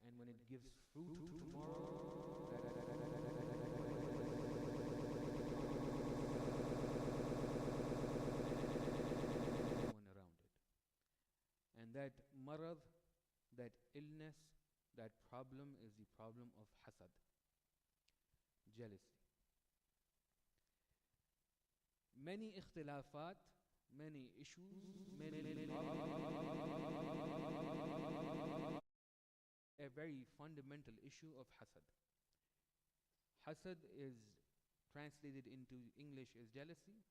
and when it gives fruit tomorrow, one around it. And that marad, that illness, that problem is the problem of hasad, jealousy. Many ikhtilafat, many issues, many a very fundamental issue of hasad. Hasad is translated into English as jealousy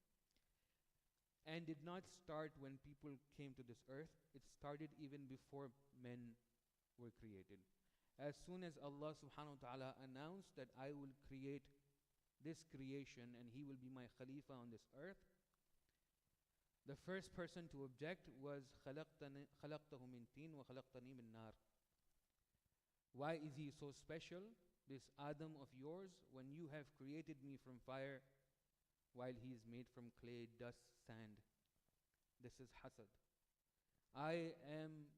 and did not start when people came to this earth. It started even before men were created. As soon as Allah subhanahu wa ta'ala announced that I will create this creation and He will be my Khalifa on this earth, the first person to object was خَلَقْتَهُ مِن تِينٍ وَخَلَقْتَنِي مِن نَارٍ. Why is he so special, this Adam of yours, when you have created me from fire while he is made from clay, dust, sand? This is hasad. I am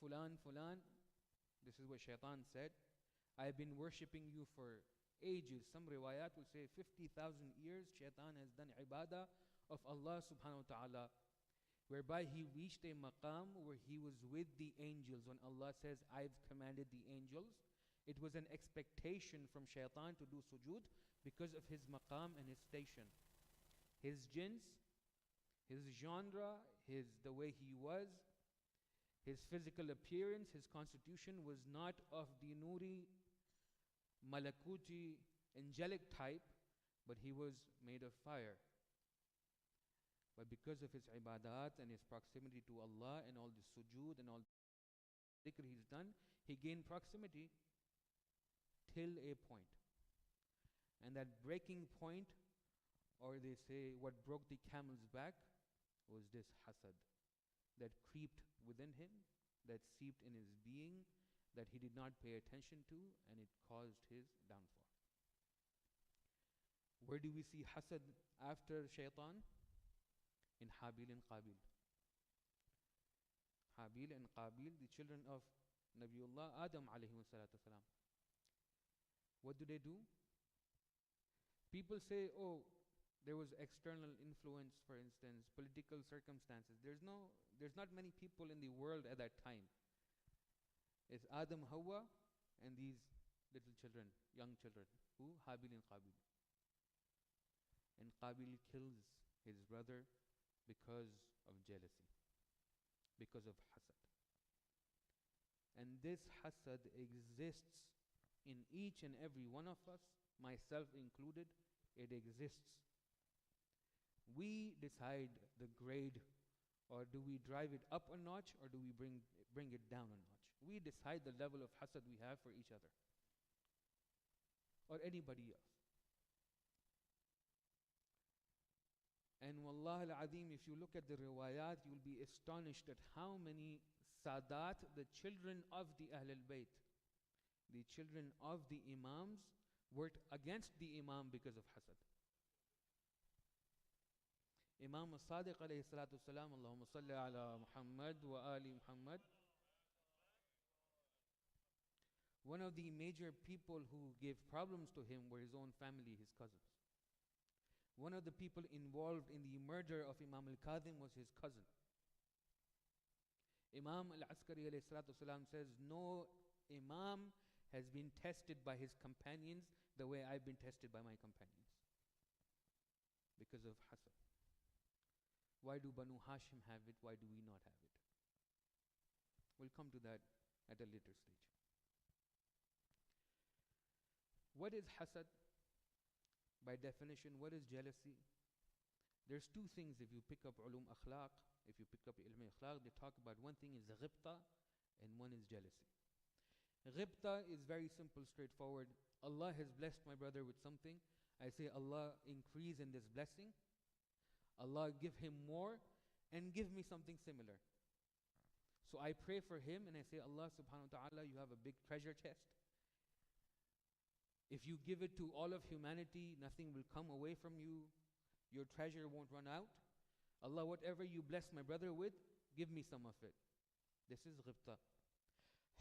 fulan fulan. This is what shaitan said. I have been worshipping you for ages. Some riwayat will say 50,000 years shaitan has done ibadah of Allah subhanahu wa ta'ala, whereby he reached a maqam where he was with the angels. When Allah says, I've commanded the angels, it was an expectation from shaitan to do sujood because of his maqam and his station. His jins, his genre, the way he was, his physical appearance, his constitution was not of the nuri, malakuti, angelic type, but he was made of fire. But because of his ibadat and his proximity to Allah and all the sujood and all the dhikr he's done, he gained proximity till a point. And that breaking point, or they say what broke the camel's back, was this hasad that creeped within him, that seeped in his being, that he did not pay attention to, and it caused his downfall. Where do we see hasad after shaitan? In Habil and Qabil. Habil and Qabil, the children of Nabiullah Adam alayhi salatu salam. What do? People say, oh, there was external influence, for instance, political circumstances. There's not many people in the world at that time. It's Adam, Hawa, and these little children, young children. Who? Habil and Qabil. And Qabil kills his brother because of jealousy, because of hasad. And this hasad exists in each and every one of us, myself included. It exists. We decide the grade, or do we drive it up a notch, or do we bring it down a notch? We decide the level of hasad we have for each other or anybody else. And wallah al-azim, if you look at the riwayat, you will be astonished at how many sadat, the children of the Ahlul Bayt, the children of the Imams, worked against the Imam because of hasad. Imam al-Sadiq alayhi salatu salam, Allahumma salli ala Muhammad wa ali Muhammad. One of the major people who gave problems to him were his own family, his cousins. One of the people involved in the murder of Imam al-Kadhim was his cousin. Imam al-Askari alayhi salatu salam says, no Imam has been tested by his companions the way I've been tested by my companions. Because of hasad. Why do Banu Hashim have it? Why do we not have it? We'll come to that at a later stage. What is hasad? By definition, what is jealousy? There's two things. If you pick up ulum akhlaq, if you pick up ilm akhlaq, they talk about one thing is ghibta and one is jealousy. Ghibta is very simple, straightforward. Allah has blessed my brother with something. I say, Allah increase in this blessing. Allah give him more and give me something similar. So I pray for him and I say, Allah subhanahu wa ta'ala, you have a big treasure chest. If you give it to all of humanity, nothing will come away from you. Your treasure won't run out. Allah, whatever you bless my brother with, give me some of it. This is ghibta.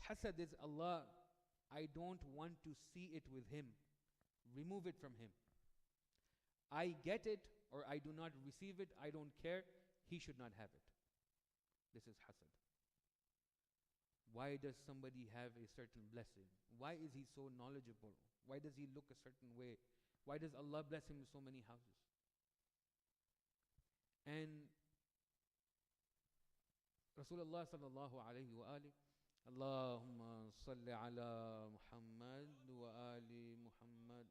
Hasad is Allah, I don't want to see it with him. Remove it from him. I get it or I do not receive it, I don't care. He should not have it. This is hasad. Why does somebody have a certain blessing? Why is he so knowledgeable? Why does he look a certain way? Why does Allah bless him with so many houses? And Rasulullah sallallahu alayhi wa alihi, Allahumma salli ala Muhammad wa ali Muhammad.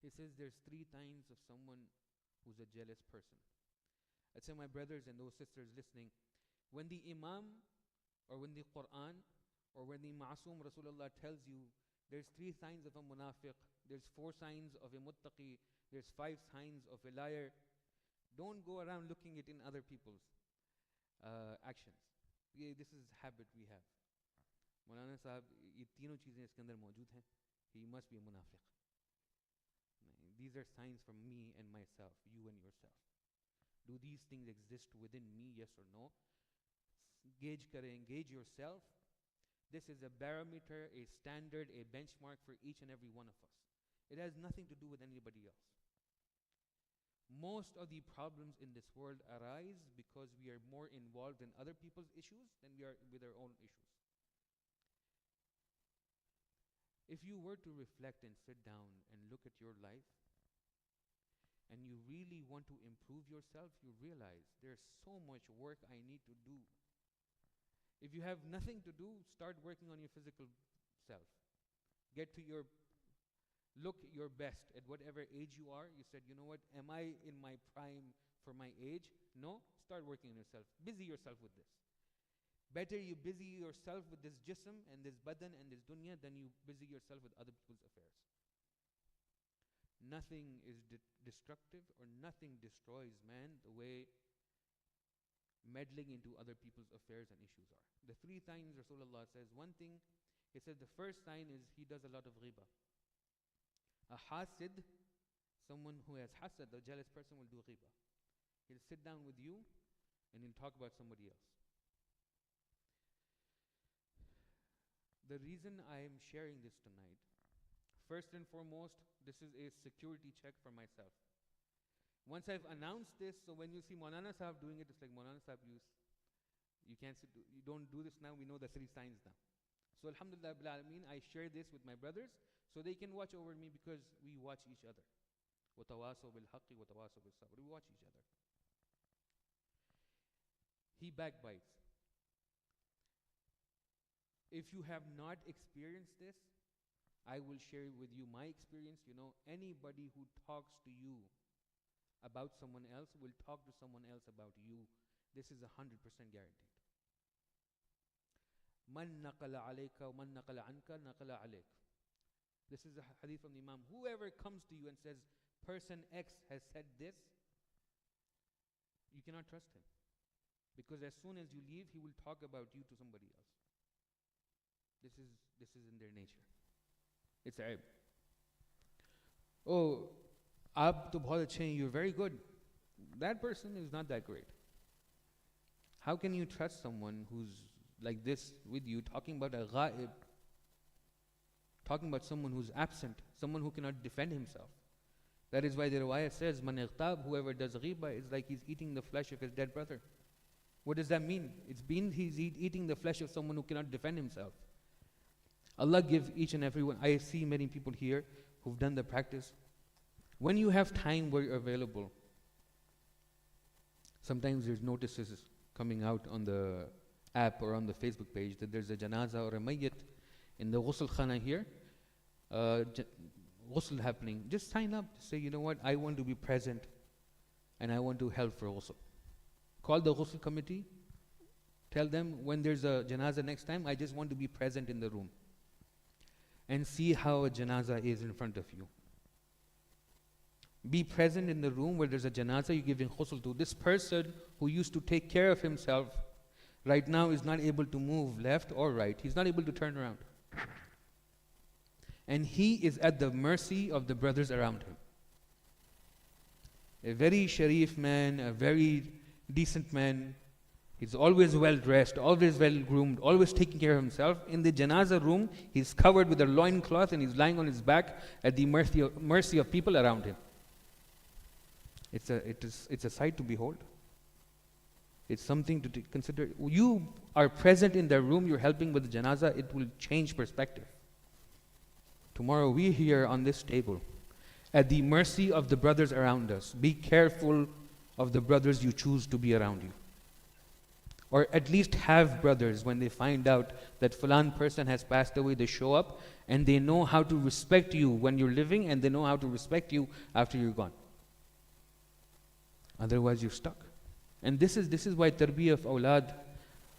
He says there's 3 kinds of someone who's a jealous person. I'd say, my brothers and those sisters listening, when the Imam or when the Quran or when the Ma'asum Rasulullah tells you there's 3 signs of a munafiq, there's 4 signs of a muttaqi, there's 5 signs of a liar, don't go around looking it in other people's actions. This is habit we have. Maulana Sahab, ye teenon cheezein iske andar maujood hain. He must be a munafiq. These are signs from me and myself, you and yourself. Do these things exist within me, yes or no? Gauge yourself. This is a barometer, a standard, a benchmark for each and every one of us. It has nothing to do with anybody else. Most of the problems in this world arise because we are more involved in other people's issues than we are with our own issues. If you were to reflect and sit down and look at your life, and you really want to improve yourself, you realize there's so much work I need to do. If you have nothing to do, start working on your physical self. Look your best at whatever age you are. You said, you know what, am I in my prime for my age? No? Start working on yourself. Busy yourself with this. Better you busy yourself with this jism and this badan and this dunya than you busy yourself with other people's affairs. Nothing is destructive or nothing destroys man the way meddling into other people's affairs and issues are. The 3 signs Rasulullah says, one thing, he said the first sign is he does a lot of ghibah. A hasid, someone who has hasad, a jealous person, will do ghibah. He'll sit down with you and he'll talk about somebody else. The reason I am sharing this tonight, first and foremost, this is a security check for myself. Once I've announced this, so when you see Maulana Sahab doing it, it's like, Maulana Sahab, you don't do this now, we know the 3 signs now. So alhamdulillah bil alameen, I share this with my brothers so they can watch over me because we watch each other. وَتَوَاسَوْا بِالْحَقِّ وَتَوَاسَوْا بِالصَّبْرِ. We watch each other. He backbites. If you have not experienced this, I will share with you my experience. You know, anybody who talks to you about someone else will talk to someone else about you. This is 100% guaranteed. Man naqala alayka wa man naqala anka naqala alayk. This is a hadith from the Imam. Whoever comes to you and says, person X has said this, you cannot trust him. Because as soon as you leave, he will talk about you to somebody else. This is in their nature. It's aib. Oh, aap to bahut achhe hain, you're very good. That person is not that great. How can you trust someone who's like this with you, talking about a ghaib, talking about someone who's absent, someone who cannot defend himself? That is why the riwayah says, man ightab, whoever does ghibah, is like he's eating the flesh of his dead brother. What does that mean? He's eating the flesh of someone who cannot defend himself. Allah give each and every one. I see many people here who've done the practice. When you have time where you're available, sometimes there's notices coming out on the app or on the Facebook page that there's a janaza or a mayyit in the ghusl khana here, ghusl happening. Just sign up. Say, you know what, I want to be present and I want to help for ghusl. Call the ghusl committee. Tell them when there's a janaza next time, I just want to be present in the room. And see how a janaza is in front of you. Be present in the room where there's a janaza you're giving ghusl to. This person who used to take care of himself right now is not able to move left or right. He's not able to turn around. And he is at the mercy of the brothers around him. A very sharif man, a very decent man, He's always well dressed, always well groomed, always taking care of himself. In the janazah room, he's covered with a loincloth and he's lying on his back at the mercy of people around him. It's a sight to behold. It's something to consider. You are present in the room, you're helping with the janazah, it will change perspective. Tomorrow we here on this table, at the mercy of the brothers around us. Be careful of the brothers you choose to be around you. Or at least have brothers, when they find out that Fulan person has passed away, they show up and they know how to respect you when you're living, and they know how to respect you after you're gone. Otherwise you're stuck. And this is why tarbiyah of awlad,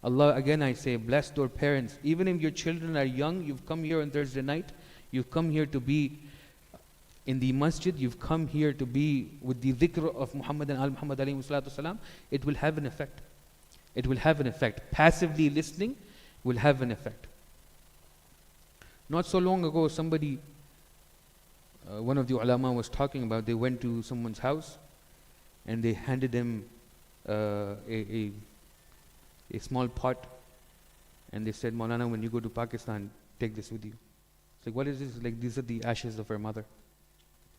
Allah, again I say, bless your parents. Even if your children are young, you've come here on Thursday night, you've come here to be in the masjid, you've come here to be with the dhikr of Muhammad and al-Muhammad alayhi salatu salam, it will have an effect. It will have an effect. Passively listening will have an effect. Not so long ago, somebody, one of the ulama was talking about, they went to someone's house and they handed him a small pot, and they said, Maulana, when you go to Pakistan, take this with you. It's like, what is this? Like, these are the ashes of her mother.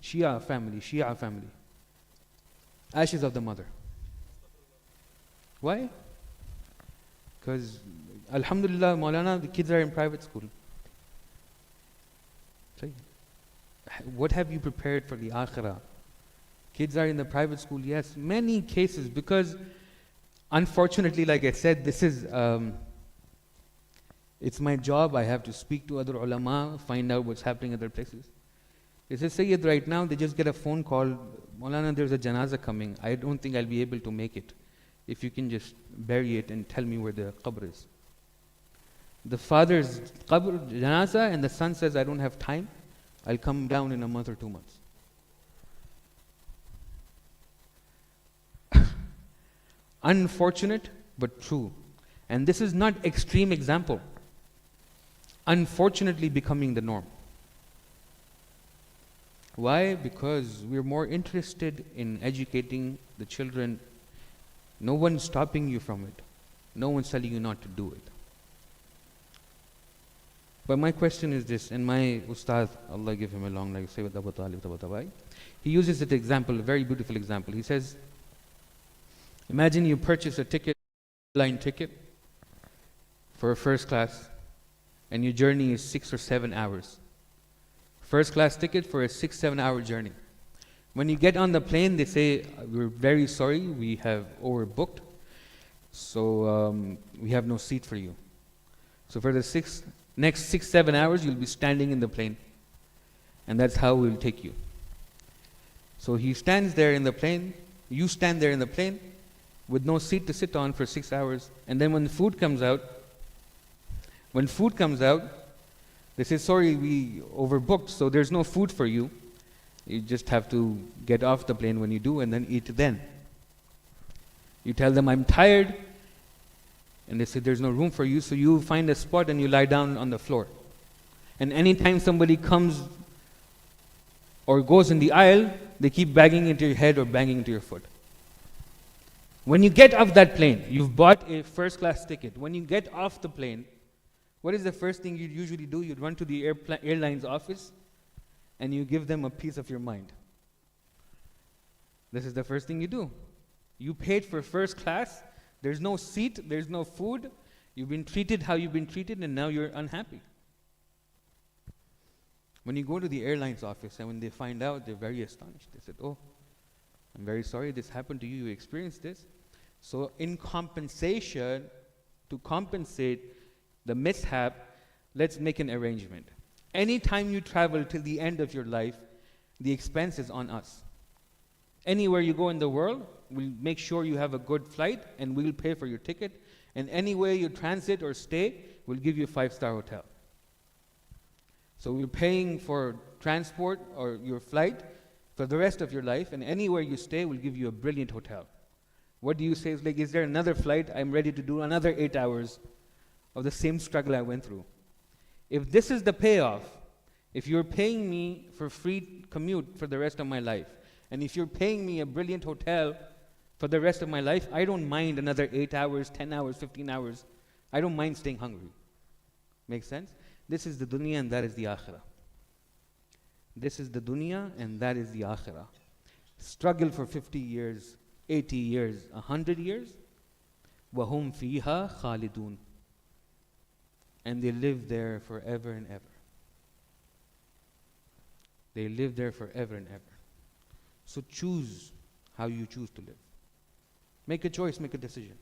Shia family. Ashes of the mother. Why? Because, alhamdulillah, Maulana, the kids are in private school. It's like, what have you prepared for the akhirah? Kids are in the private school, yes. Many cases, because unfortunately, like I said, this is, it's my job. I have to speak to other ulama, find out what's happening at other places. They say, Sayyid, right now, they just get a phone call, Maulana, there's a janazah coming. I don't think I'll be able to make it. If you can just bury it and tell me where the qabr is. The father's qabr, janazah, and the son says, I don't have time. I'll come down in a month or 2 months. Unfortunate, but true. And this is not extreme example. Unfortunately becoming the norm. Why? Because we're more interested in educating the children. No one's stopping you from it. No one's telling you not to do it. But my question is this, and my ustad, Allah give him a long life, Sayyid Abu Talib Tabatabai, he uses that example, a very beautiful example. He says, imagine you purchase a ticket, line ticket, for a first class, and your journey is 6 or 7 hours. First class ticket for a 6-7 hour journey. When you get on the plane, they say, we're very sorry, we have overbooked, so we have no seat for you. So for the next 6-7 hours, you'll be standing in the plane. And that's how we'll take you. So he stands there in the plane, you stand there in the plane, with no seat to sit on for 6 hours. And then when food comes out, they say, sorry, we overbooked, so there's no food for you. You just have to get off the plane when you do and then eat then. You tell them, I'm tired. And they say, there's no room for you, so you find a spot and you lie down on the floor. And anytime somebody comes or goes in the aisle, they keep banging into your head or banging into your foot. When you get off that plane, you've bought a first class ticket. When you get off the plane, what is the first thing you'd usually do? You'd run to the airline's office and you give them a piece of your mind. This is the first thing you do. You paid for first class, there's no seat, there's no food, you've been treated how you've been treated, and now you're unhappy. When you go to the airline's office and when they find out, they're very astonished. They said, oh, I'm very sorry this happened to you, you experienced this. So in compensation, to compensate the mishap, let's make an arrangement. Anytime you travel till the end of your life, the expense is on us. Anywhere you go in the world, we'll make sure you have a good flight and we'll pay for your ticket. And anywhere you transit or stay, we'll give you a 5-star hotel. So we're paying for transport or your flight for the rest of your life, and anywhere you stay, we'll give you a brilliant hotel. What do you say? It's like, is there another flight? I'm ready to do another 8 hours of the same struggle I went through. If this is the payoff, if you're paying me for free commute for the rest of my life, and if you're paying me a brilliant hotel For the rest of my life, I don't mind another 8 hours, 10 hours, 15 hours. I don't mind staying hungry. Make sense? This is the dunya and that is the akhirah. This is the dunya and that is the akhirah. Struggle for 50 years, 80 years, 100 years. وَهُمْ فِيهَا خَالِدُونَ. And they live there forever and ever. They live there forever and ever. So choose how you choose to live. Make a choice, make a decision.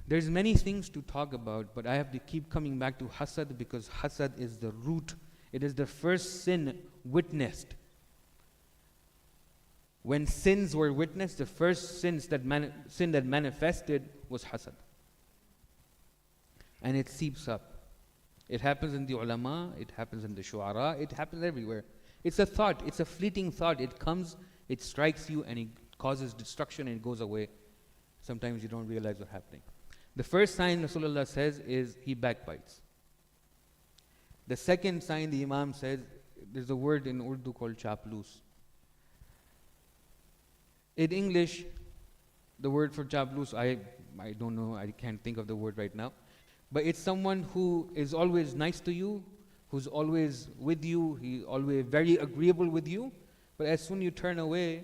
There's many things to talk about, but I have to keep coming back to hasad because hasad is the root. It is the first sin witnessed. When sins were witnessed, the first sin that manifested was hasad. And it seeps up. It happens in the ulama, it happens in the shu'ara, it happens everywhere. It's a thought, it's a fleeting thought. It comes, it strikes you, and it causes destruction and it goes away. Sometimes you don't realize what's happening. The first sign Rasulullah says is he backbites. The second sign the Imam says, there's a word in Urdu called chaplus. In English, the word for chaplus, I don't know, I can't think of the word right now. But it's someone who is always nice to you, who's always with you, he's always very agreeable with you, but as soon as you turn away,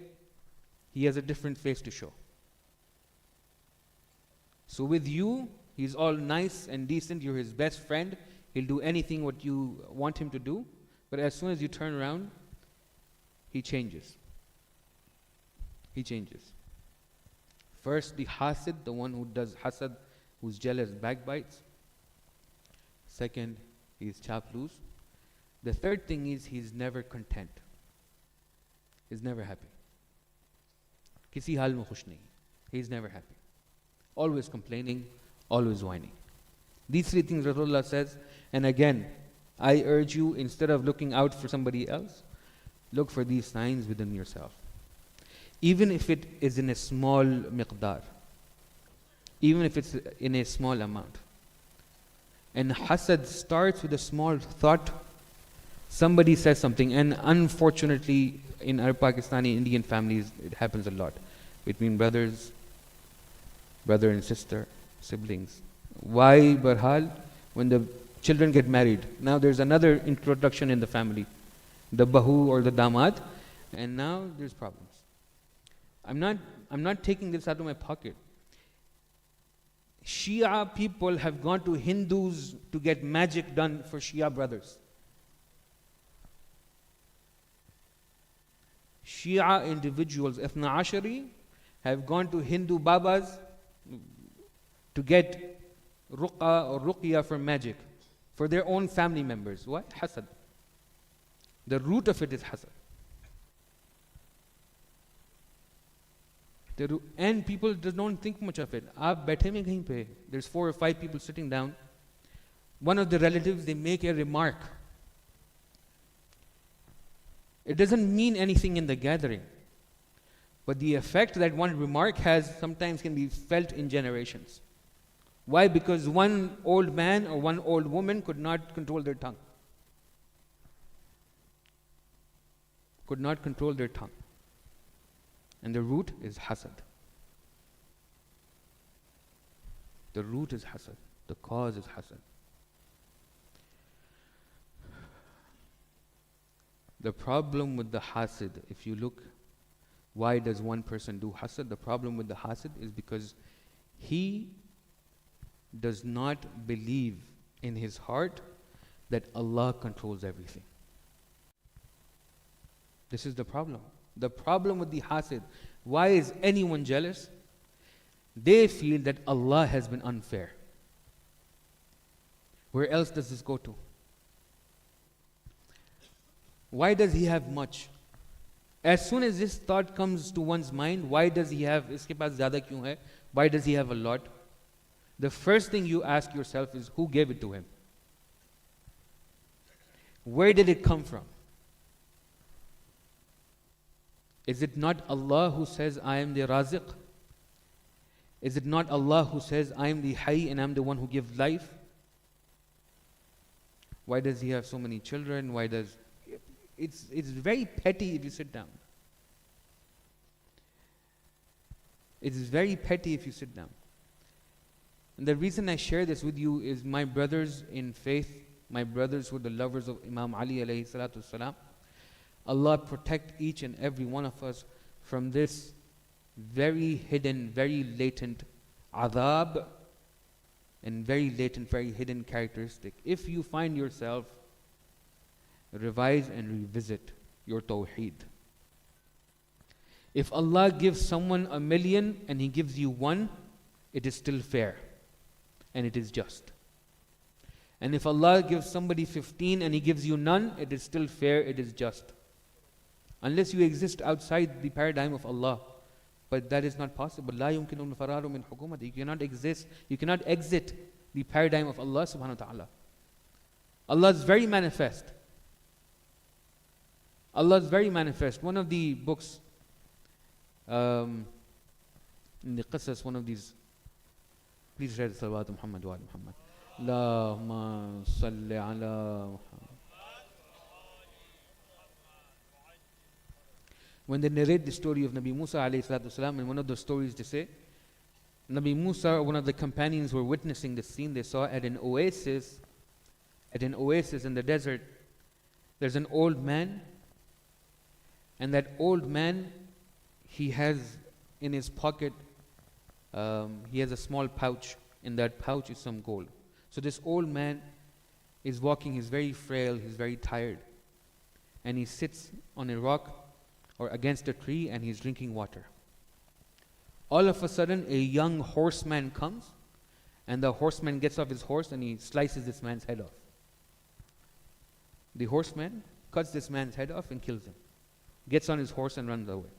he has a different face to show. So with you, he's all nice and decent, you're his best friend, he'll do anything what you want him to do, but as soon as you turn around, he changes. He changes. First, the hasid, the one who does hasad, who's jealous, backbites. Second, he's chaplus. The third thing is he's never content. He's never happy. Kisi hal mein khush nahi. He's never happy. Always complaining, always whining. These three things Rasulullah says, and again, I urge you, instead of looking out for somebody else, look for these signs within yourself. Even if it is in a small miqdar, even if it's in a small amount. And hasad starts with a small thought. Somebody says something, and unfortunately in our Pakistani Indian families it happens a lot between brothers, brother and sister, siblings. Why Barhal? When the children get married, now there's another introduction in the family, the bahu or the damad, and now there's problems. I'm not taking this out of my pocket. Shia people have gone to Hindus to get magic done for Shia brothers. Shia individuals, Ithna Ashari, have gone to Hindu Babas to get ruqa or ruqya for magic for their own family members. What? Hasad. The root of it is hasad. And people don't think much of it. Aap baithe mein kahin pe, there's 4 or 5 people sitting down. One of the relatives, they make a remark. It doesn't mean anything in the gathering. But the effect that one remark has sometimes can be felt in generations. Why? Because one old man or one old woman could not control their tongue. Could not control their tongue. And the root is hasad. The root is hasad. The cause is hasad. The problem with the hasid, if you look, why does one person do hasad? The problem with the hasid is because he does not believe in his heart that Allah controls everything. This is the problem. The problem with the hasid, why is anyone jealous? They feel that Allah has been unfair. Where else does this go to? Why does he have much? As soon as this thought comes to one's mind, why does he have, iske paas zyada kyun hai? Why does he have a lot? The first thing you ask yourself is, who gave it to him? Where did it come from? Is it not Allah who says, I am the Raziq? Is it not Allah who says, I am the Hayy and I am the one who gives life? Why does he have so many children? Why does... It's very petty if you sit down. It is very petty if you sit down. And the reason I share this with you is my brothers in faith, my brothers who are the lovers of Imam Ali alayhi salatu salam, Allah protect each and every one of us from this very hidden, very latent adhab and very latent, very hidden characteristic. If you find yourself, revise and revisit your tawheed. If Allah gives someone 1,000,000 and He gives you one, it is still fair and it is just. And if Allah gives somebody 15 and He gives you none, it is still fair, it is just. Unless you exist outside the paradigm of Allah. But that is not possible. لا يمكن الفرار من حكومته. You cannot exist, you cannot exit the paradigm of Allah subhanahu wa ta'ala. Allah is very manifest. Allah is very manifest. One of the books, in the Qasas, one of these, please read Salawat Muhammad wa Ali Muhammad. Allahumma salli ala Muhammad. When they narrate the story of Nabi Musa alayhi salatu wasalam, in one of those stories they say, Nabi Musa, one of the companions were witnessing the scene. They saw at an oasis in the desert, there's an old man, and that old man, he has in his pocket, he has a small pouch. In that pouch is some gold. So this old man is walking, he's very frail, he's very tired, and he sits on a rock or against a tree and he's drinking water. All of a sudden, a young horseman comes, and the horseman gets off his horse and he slices this man's head off. The horseman cuts this man's head off and kills him, gets on his horse and runs away.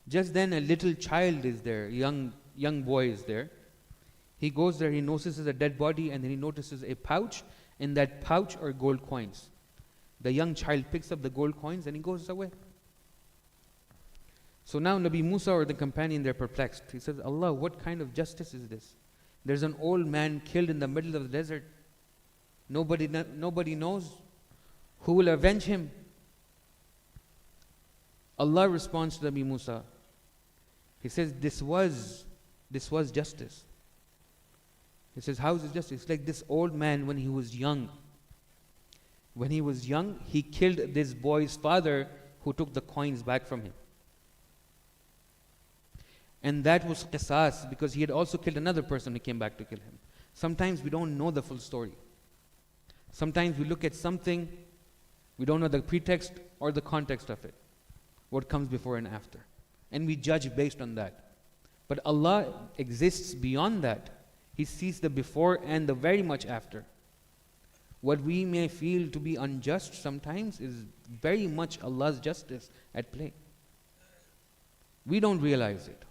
Just then a little child is there, a young boy is there. He goes there, he notices a dead body, and then he notices a pouch. In that pouch are gold coins. The young child picks up the gold coins and he goes away. So now Nabi Musa or the companion, they're perplexed. He says, Allah, what kind of justice is this? There's an old man killed in the middle of the desert. Nobody knows who will avenge him. Allah responds to Nabi Musa. He says, this was justice. He says, how is it justice? It's like this old man when he was young. When he was young, he killed this boy's father who took the coins back from him. And that was qisas, because he had also killed another person who came back to kill him. Sometimes we don't know the full story. Sometimes we look at something, we don't know the pretext or the context of it, what comes before and after. And we judge based on that. But Allah exists beyond that. He sees the before and the very much after. What we may feel to be unjust sometimes is very much Allah's justice at play. We don't realize it.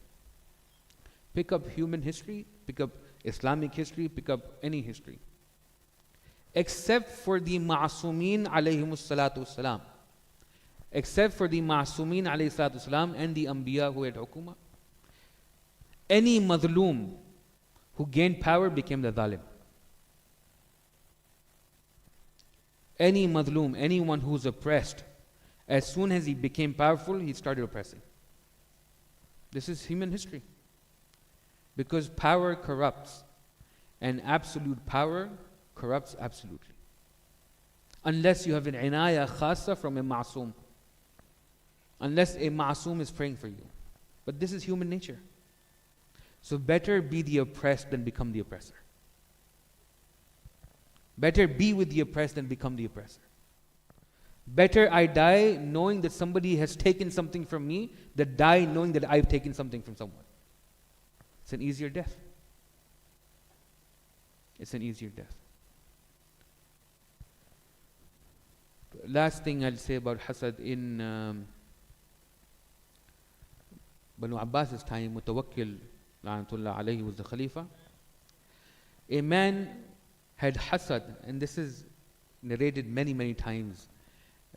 Pick up human history, pick up Islamic history, pick up any history. Except for the Ma'asumeen alayhimus salatu wassalam. Except for the Ma'asumeen alayhi salatu wassalam and the Anbiya who had hukuma. Any madhloom who gained power became the zalim. Any madhloom, anyone who's oppressed, as soon as he became powerful, he started oppressing. This is human history. Because power corrupts, and absolute power corrupts absolutely. Unless you have an inaya khasa from a ma'soom. Unless a ma'soom is praying for you. But this is human nature. So better be the oppressed than become the oppressor. Better be with the oppressed than become the oppressor. Better I die knowing that somebody has taken something from me than die knowing that I've taken something from someone. It's an easier death. It's an easier death. Last thing I'll say about hasad, in Banu Abbas's time, Mutawakkil la'anatullah alayhi was the Khalifa. A man had hasad, and this is narrated many, many times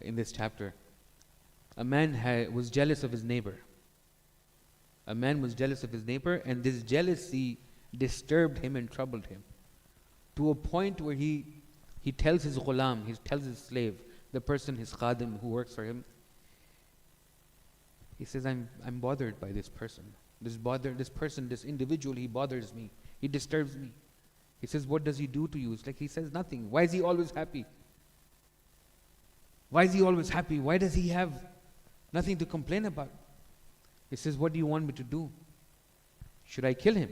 in this chapter. A man was jealous of his neighbor. A man was jealous of his neighbor, and this jealousy disturbed him and troubled him, to a point where he tells his ghulam, he tells his slave, the person, his khadim who works for him, He says, I'm bothered by this person. This individual, he bothers me. He disturbs me. He says, what does he do to you? It's like he says nothing. Why is he always happy? Why is he always happy? Why does he have nothing to complain about? He says, what do you want me to do? Should I kill him?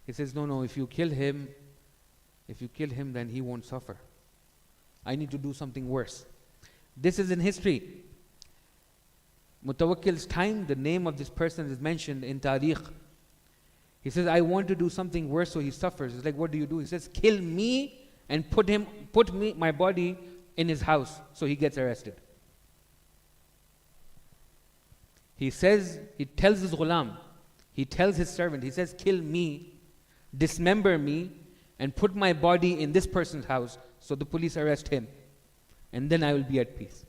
He says, no, if you kill him, then he won't suffer. I need to do something worse. This is in history. Mutawakkil's time, the name of this person is mentioned in Tariq. He says, I want to do something worse so he suffers. It's like, what do you do? He says, kill me and put my body in his house so he gets arrested. He tells his ghulam, he tells his servant, he says, kill me, dismember me, and put my body in this person's house so the police arrest him. And then I will be at peace.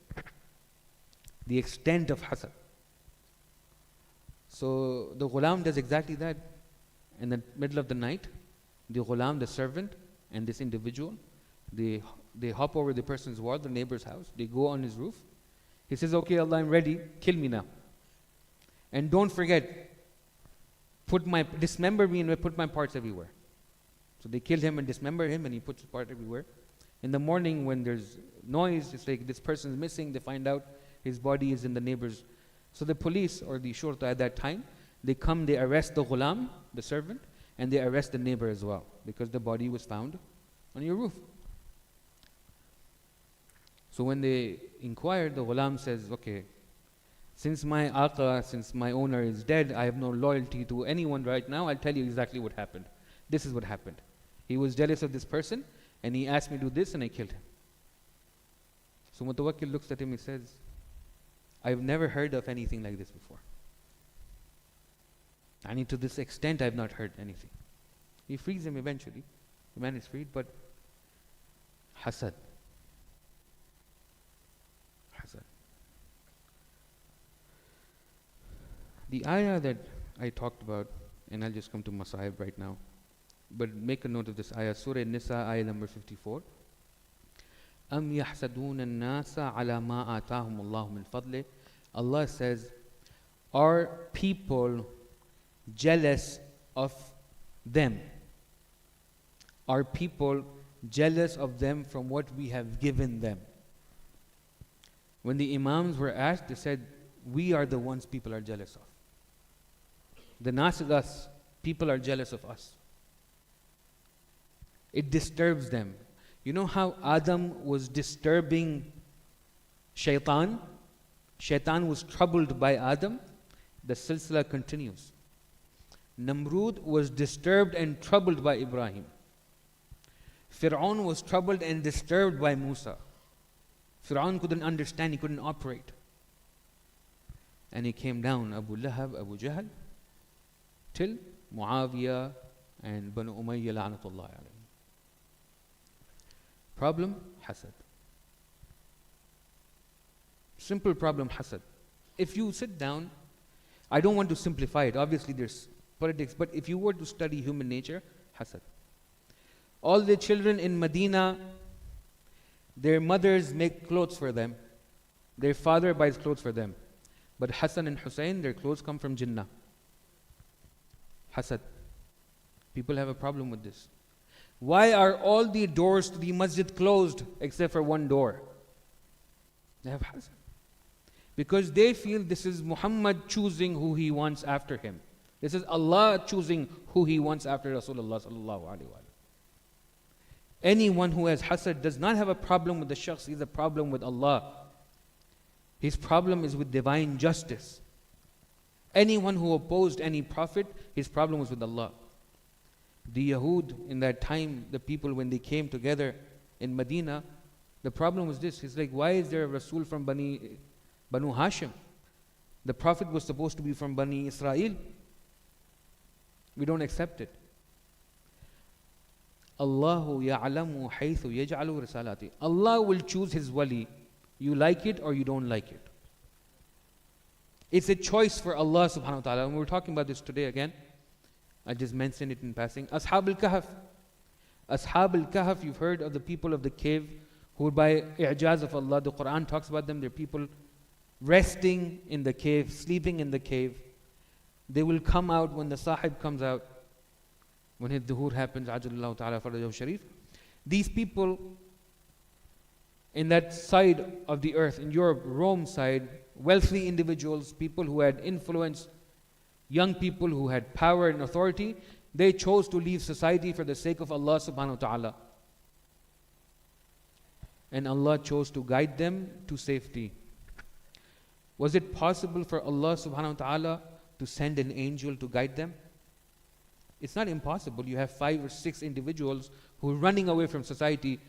The extent of hasad. So the ghulam does exactly that. In the middle of the night, the ghulam, the servant, and this individual, they hop over the person's wall, the neighbor's house. They go on his roof. He says, okay, Allah, I'm ready. Kill me now. And don't forget, dismember me and put my parts everywhere. So they kill him and dismember him, and he puts his part everywhere. In the morning, when there's noise, it's like this person is missing. They find out his body is in the neighbor's. So the police or the shurta at that time, they arrest the ghulam, the servant, and they arrest the neighbor as well, because the body was found on your roof. So when they inquired, the ghulam says, okay, since my owner is dead, I have no loyalty to anyone right now. I'll tell you exactly what happened. This is what happened. He was jealous of this person, and he asked me to do this, and I killed him. So Mutawakkil looks at him, he says, I've never heard of anything like this before. To this extent, I've not heard anything. He frees him eventually. The man is freed, but hasad. The ayah that I talked about, and I'll just come to Masahib right now, but make a note of this ayah, Surah Nisa, ayah number 54. أَمْ يَحْسَدُونَ النَّاسَ عَلَى مَا آتَاهُمُ اللَّهُ مِنْ فَضْلِهِ. Allah says, are people jealous of them? Are people jealous of them from what we have given them? When the Imams were asked, they said, we are the ones people are jealous of. The nas is us. People are jealous of us. It disturbs them. You know how Adam was disturbing Shaitan? Shaitan was troubled by Adam. The silsila continues. Namrud was disturbed and troubled by Ibrahim. Fir'aun was troubled and disturbed by Musa. Fir'aun couldn't understand, he couldn't operate. And he came down, Abu Lahab, Abu Jahl, till Muawiyah and Banu Umayyah la'natullah alayhim. Problem, hasad. Simple problem, hasad. If you sit down, I don't want to simplify it, obviously there's politics, but if you were to study human nature, hasad. All the children in Medina, their mothers make clothes for them. Their father buys clothes for them. But Hassan and Hussein, their clothes come from Jinnah. Hasad. People have a problem with this. Why are all the doors to the masjid closed except for one door? They have hasad. Because they feel this is Muhammad choosing who he wants after him. This is Allah choosing who he wants after Rasulullah sallallahu alaihi wasallam. Anyone who has hasad does not have a problem with the shakhs, he has a problem with Allah. His problem is with divine justice. Anyone who opposed any prophet, his problem was with Allah. The Yahud in that time, the people when they came together in Medina, the problem was this. He's like, why is there a Rasul from Banu Hashim? The prophet was supposed to be from Bani Israel. We don't accept it. Allahu ya'lamu haythu yaj'alu risalati. Allah will choose his wali. You like it or you don't like it. It's a choice for Allah subhanahu wa ta'ala. And we're talking about this today again. I just mentioned it in passing. Ashab al-Kahf. Ashab al-Kahf, you've heard of the people of the cave who by i'jaz of Allah, the Quran talks about them. They're people resting in the cave, sleeping in the cave. They will come out when the sahib comes out, when his dhuhr happens, Ajjallahu ta'ala farajahu sharif. These people in that side of the earth, in Europe, Rome side, wealthy individuals, people who had influence, young people who had power and authority, they chose to leave society for the sake of Allah subhanahu wa ta'ala. And Allah chose to guide them to safety. Was it possible for Allah subhanahu wa ta'ala to send an angel to guide them? It's not impossible. You have 5 or 6 individuals who are running away from society.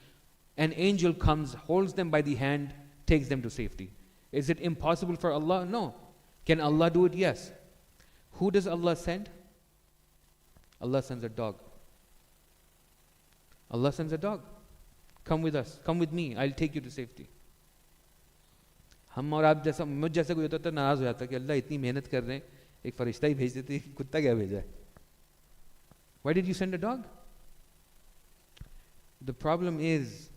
An angel comes, holds them by the hand, takes them to safety. Is it impossible for Allah? No. Can Allah do it? Yes. Who does Allah send? Allah sends a dog. Allah sends a dog. Come with us. Come with me. I'll take you to safety. हम और आप जैसा मुझ जैसा कोई होता तो नाराज हो जाता कि अल्लाह इतनी मेहनत कर रहे हैं, एक फरिश्ता ही भेज देते, कुत्ता क्या भेजा है? Why did you send a dog? The problem is,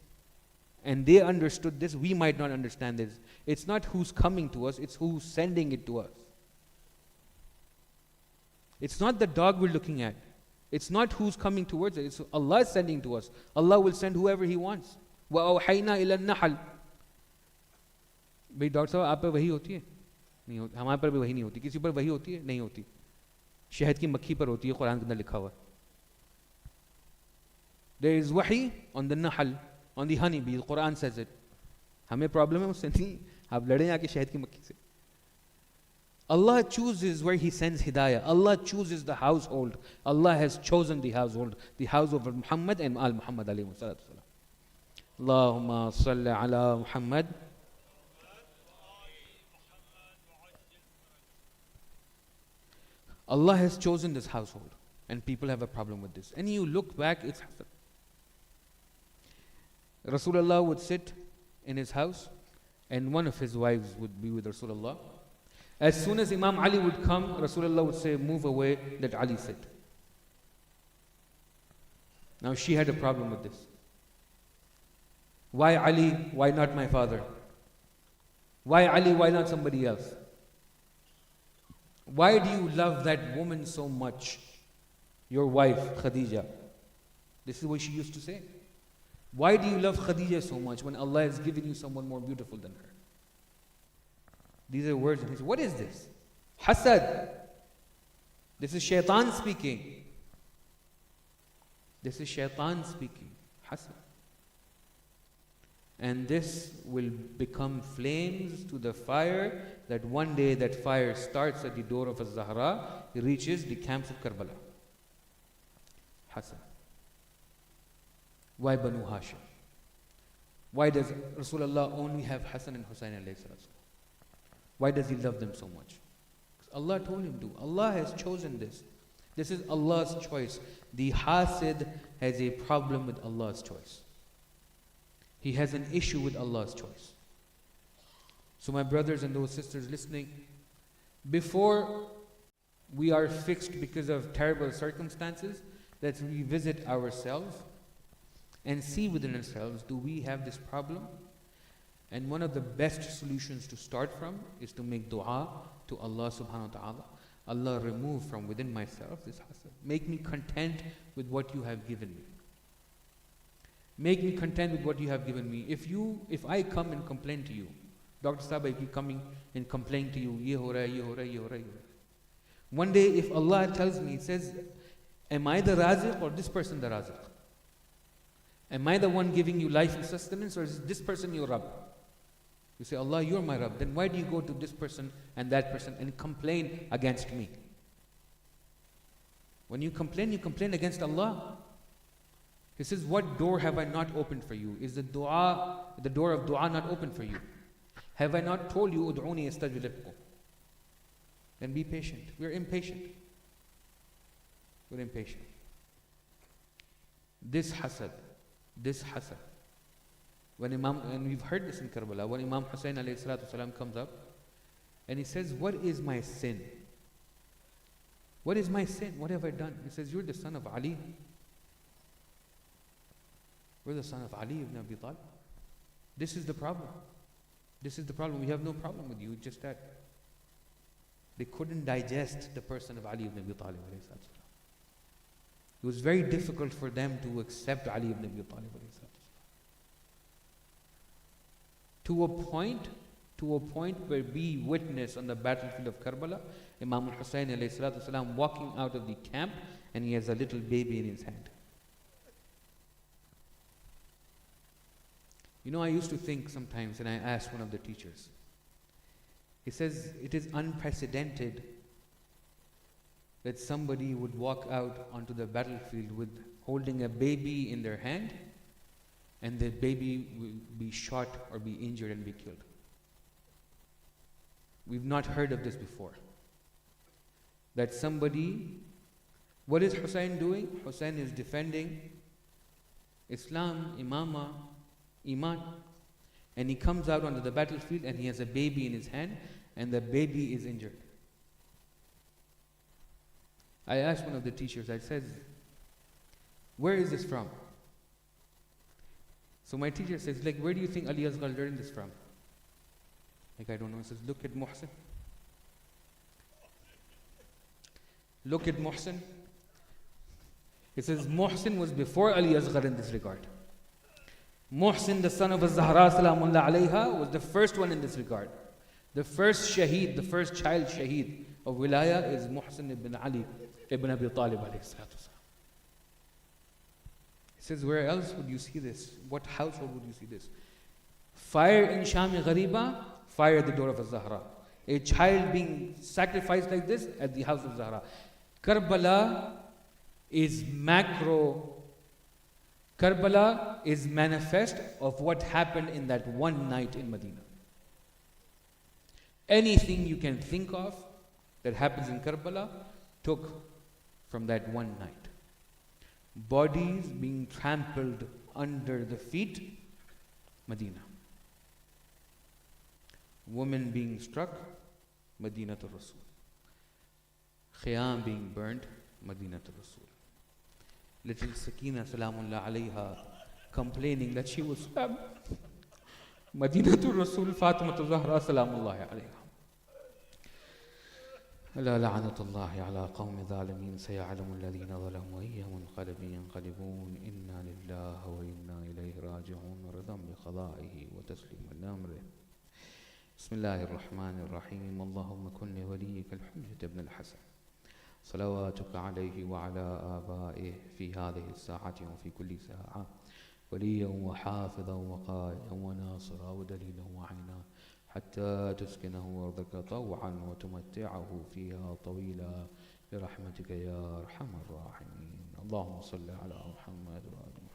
and they understood this, we might not understand this. It's not who's coming to us, it's who's sending it to us. It's not the dog we're looking at. It's not who's coming towards it. It's Allah sending to us. Allah will send whoever He wants. وَأَوْحَيْنَا إِلَى النَّحَلِ. भाई doctor साहब आप पर वही होती है? नहीं होती. हमारे पर भी वही नहीं होती. किसी पर वही होती है? नहीं होती. शहद की मक्खी पर होती है, कुरान के अंदर लिखा हुआ. There is wahi on the nahl, on the honeybee. The Quran says it. हमें प्रॉब्लम है उससे नहीं. आप लड़ें आके शहद की मक्खी से. Allah chooses where He sends hidayah. Allah chooses the household. Allah has chosen the household, the house of Muhammad and Al Muhammad alayhi salatu wasalam. Allahumma salli ala Muhammad. Allah has chosen this household, and people have a problem with this. And you look back, it's hasad. Rasulullah would sit in his house, and one of his wives would be with Rasulullah. As soon as Imam Ali would come, Rasulullah would say, move away, let Ali sit. Now she had a problem with this. Why Ali? Why not my father? Why Ali? Why not somebody else? Why do you love that woman so much? Your wife, Khadija. This is what she used to say. Why do you love Khadija so much when Allah has given you someone more beautiful than her? These are words. And he said, what is this? Hasad. This is shaitan speaking. This is shaitan speaking. Hasad. And this will become flames to the fire, that one day that fire starts at the door of Az-Zahra, it reaches the camps of Karbala. Hasad. Why Banu Hashim? Why does Rasulullah only have Hassan and Hussein alayhi salatu? Why does He love them so much? Because Allah told Him to. Allah has chosen this. This is Allah's choice. The hasid has a problem with Allah's choice. He has an issue with Allah's choice. So my brothers and those sisters listening, before we are fixed because of terrible circumstances, let's revisit ourselves and see within ourselves, do we have this problem? And one of the best solutions to start from is to make dua to Allah subhanahu wa ta'ala. Allah, remove from within myself this hasad. Make me content with what you have given me. Make me content with what you have given me. If I come and complain to you, Dr. Sahib, I keep coming and complain to you, ye ho raha hai, ye ho raha hai, ye ho raha hai, ye ho raha hai. One day if Allah tells me, He says, am I the raziq or this person the raziq? Am I the one giving you life and sustenance, or is this person your Rabb? You say, Allah, you're my Rabb. Then why do you go to this person and that person and complain against me? When you complain against Allah. He says, what door have I not opened for you? Is the door of dua not open for you? Have I not told you, ud'uni astajib lakum? Then be patient. We're impatient. We're impatient. This hasad. And we've heard this in Karbala, when Imam Hussein alayhi salatu wasalam comes up and he says, what is my sin? What is my sin? What have I done? He says, you're the son of Ali. We're the son of Ali ibn Abi Talib. This is the problem. This is the problem. We have no problem with you. It's just that they couldn't digest the person of Ali ibn Abi Talib. It was very difficult for them to accept Ali ibn Abi Talib. To a point where we witness on the battlefield of Karbala, Imam al-Hussein ﷺ walking out of the camp, and he has a little baby in his hand. You know, I used to think sometimes, and I asked one of the teachers, he says, it is unprecedented that somebody would walk out onto the battlefield with holding a baby in their hand, and the baby will be shot or be injured and be killed. We've not heard of this before. That somebody, what is Hussein doing? Hussein is defending Islam, Imama, Iman. And he comes out onto the battlefield and he has a baby in his hand, and the baby is injured. I asked one of the teachers, I said, where is this from? So my teacher says, like, where do you think Ali Asghar learned this from? Like, I don't know. He says, look at Muhsin. Look at Muhsin. He says, Muhsin was before Ali Asghar in this regard. Muhsin, the son of Az-Zahra salamullah alayha, was the first one in this regard. The first shaheed, the first child shaheed of wilaya is Muhsin ibn Ali ibn Abi Talib alayhi salatu wasalam. He says, where else would you see this? What household would you see this? Fire in Shami Ghariba, fire at the door of Az-Zahra. A child being sacrificed like this at the house of Zahra. Karbala is macro. Karbala is manifest of what happened in that one night in Medina. Anything you can think of that happens in Karbala took from that one night. Bodies being trampled under the feet, Medina. Women being struck, Medina to Rasul. Khiyam being burnt, Medina to Rasul. Little Sakina salamullah alayha complaining that she was stabbed, Medina to Rasul, Fatima to Zahra salamullahi alayha. ألا لعنة الله على قوم ظالمين سيعلم الذين ظلموا أي منقلب ينقلبون إنا لله وإنا إليه راجعون رضا بقضائه وتسليما لأمره. بسم الله الرحمن الرحيم. اللهم كن لوليك الحجة ابن الحسن صلواتك عليه وعلى آبائه في هذه الساعة وفي كل ساعة وليا وحافظا وقائدا وناصرا ودليلا وعينا حتى تسكنه أرضك طوعا وتمتعه فيها طويلا برحمتك يا أرحم الراحمين. اللهم صل على محمد وآل محمد.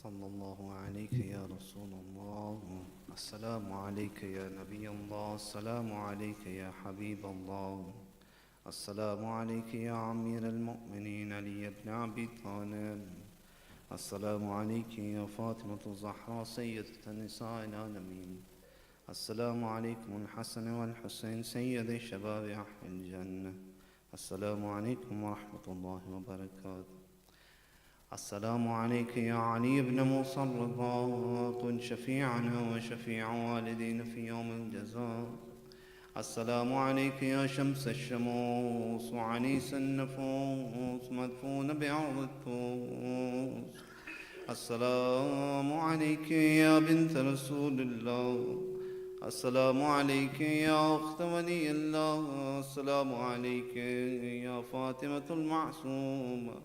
صلى الله عليك يا رسول الله. السلام عليك يا نبي الله. السلام عليك يا حبيب الله. السلام عليك يا أمير المؤمنين علي بن أبي طالب. السلام عليك يا فاطمة الزهراء سيدة النساء العالمين. السلام عليكم الحسن والحسين سيد شباب أهل الجنة. السلام عليكم ورحمة الله وبركاته. السلام عليك يا علي بن موسى الرضا. كن شفيعنا وشفيع والدينا في يوم الجزاء. السلام عليك يا شمس الشموس وعنيس النفوس مدفون بأرض الطوس. السلام عليك يا بنت رسول الله. السلام عليك يا أخت ولي الله. السلام عليك يا فاطمة المعصومة.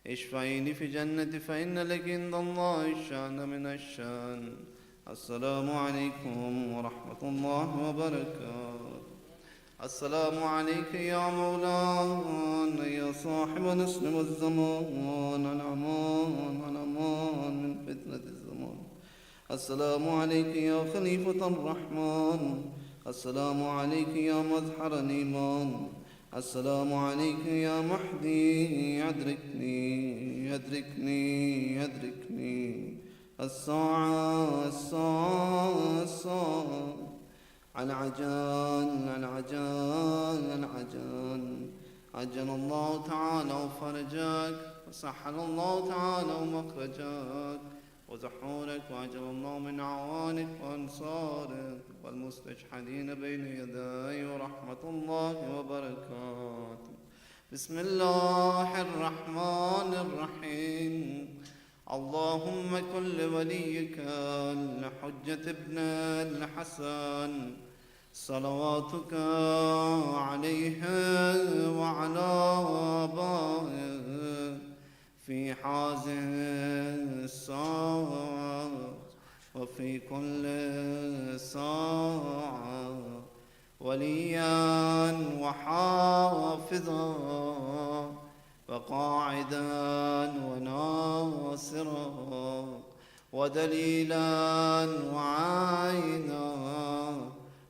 اشفعيني في جنة فإن لك عند الله الشأن من الشأن. السلام عليكم ورحمة الله وبركاته. السلام عليك يا مولانا يا صاحب نسلم الزمان، الأمان الأمان من فتنة الزمان. السلام عليك يا خليفة الرحمن. السلام عليك يا مظهر الإيمان. السلام عليك يا مهدي، أدركني أدركني أدركني. الساعة الساعة الساعة. العجان العجان العجان. عجل الله تعالى فرجك، وسهل الله تعالى مخرجك وزحورك، وعجل الله من عوانك وأنصارك والمستشهدين بين يدي ورحمة الله وبركاته. بسم الله الرحمن الرحيم. اللهم كن لوليك الحجة ابن الحسن صلواتك عليه وعلى آبائه في هذه الساعة وفي كل ساعة وليا وحافظا وقاعدا وناصرا ودليلا وعينا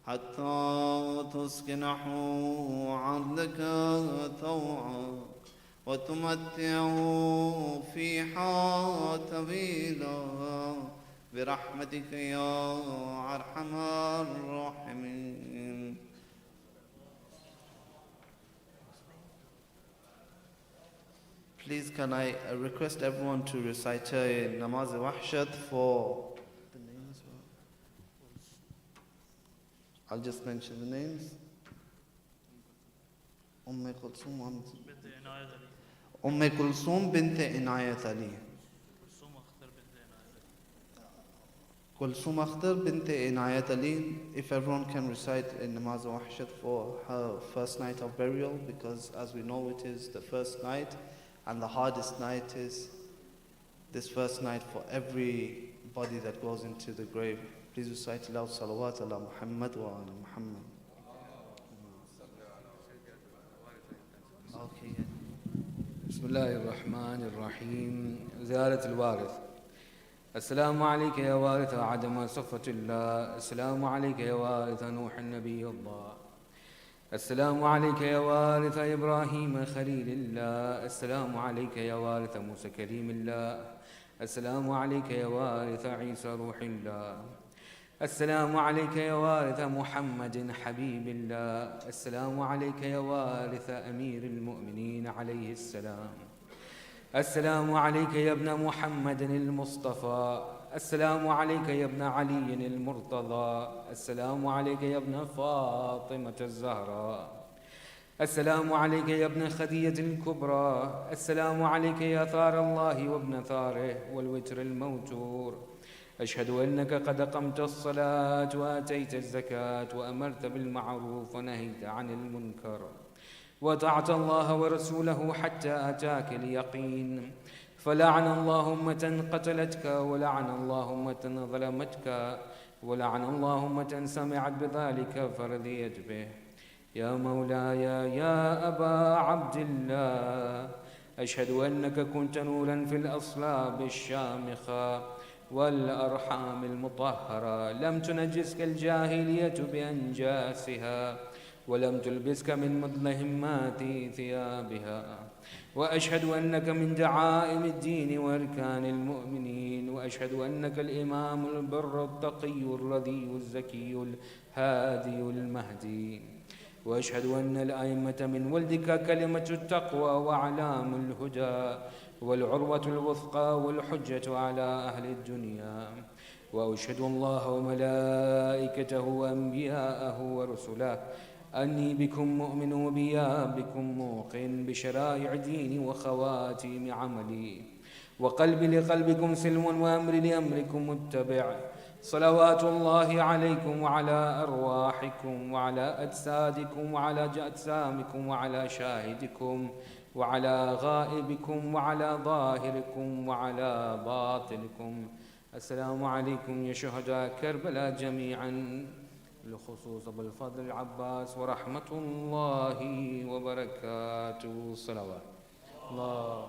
حتى تسكنه عرضك طوعا وتمتعه فيها طويلا برحمتك يا أرحم الراحمين. Please can I request everyone to recite Namaz Wahshat for the names. I'll just mention the names. Kulsum bint Inayat Ali. Kulsum Akhtar bint Inayat Ali. If everyone can recite in Namaz Wahshat for her first night of burial, because as we know it is the first night and the hardest night is this first night for everybody that goes into the grave. Please recite aloud salawat ala Muhammad wa ala Muhammad. Okay. بسم الله الرحمن الرحيم. زيارة الوارث. السلام عليك يا وارث عدم صفة الله. السلام عليك يا وارث نوح النبي الله. السلام عليك يا وارث إبراهيم خليل الله. السلام عليك يا وارث موسى كليم الله. السلام عليك يا وارث عيسى روح الله. السلام عليك يا وارث محمد حبيب الله. السلام عليك يا وارث أمير المؤمنين عليه السلام. السلام عليك يا ابن محمد المصطفى. السلام عليك يا ابن علي المرتضى. السلام عليك يا ابن فاطمة الزهراء. السلام عليك يا ابن خديجة الكبرى. السلام عليك يا ثار الله وابن ثاره والوتر الموتور. أشهد أنك قد قمت الصلاة وآتيت الزكاة وأمرت بالمعروف ونهيت عن المنكر وطعت الله ورسوله حتى أتاك اليقين. فلعن الله أمة قتلتك، ولعن الله أمة ظلمتك، ولعن الله أمة سمعت بذلك فرضيت به. يا مولاي يا أبا عبد الله، أشهد أنك كنت نورا في الأصلاب الشامخة والأرحام المطهرة، لم تنجسك الجاهلية بأنجاسها ولم تلبسك من مظلمات ثيابها. وأشهد أنك من دعائم الدين وأركان المؤمنين. وأشهد أنك الإمام البر التقي الرضي الزكي الهادي المهدي. وأشهد أن الأئمة من ولدك كلمة التقوى وأعلام الهدى والعروة الوثقى والحجة على أهل الدنيا. وأشهد الله وملائكته وأنبياءه ورسله أني بكم مؤمن وبيا بكم موقن بشرائع ديني وخواتيم عملي، وقلبي لقلبكم سلم وأمري لأمركم متبع، صلوات الله عليكم وعلى أرواحكم وعلى أجسادكم وعلى أجسامكم وعلى شاهدكم وعلى غائبكم وعلى ظاهركم وعلى باطنكم. السلام عليكم يا شهداء كربلاء جميعا، بالخصوص أبو الفضل العباس ورحمة الله وبركاته. صلوات الله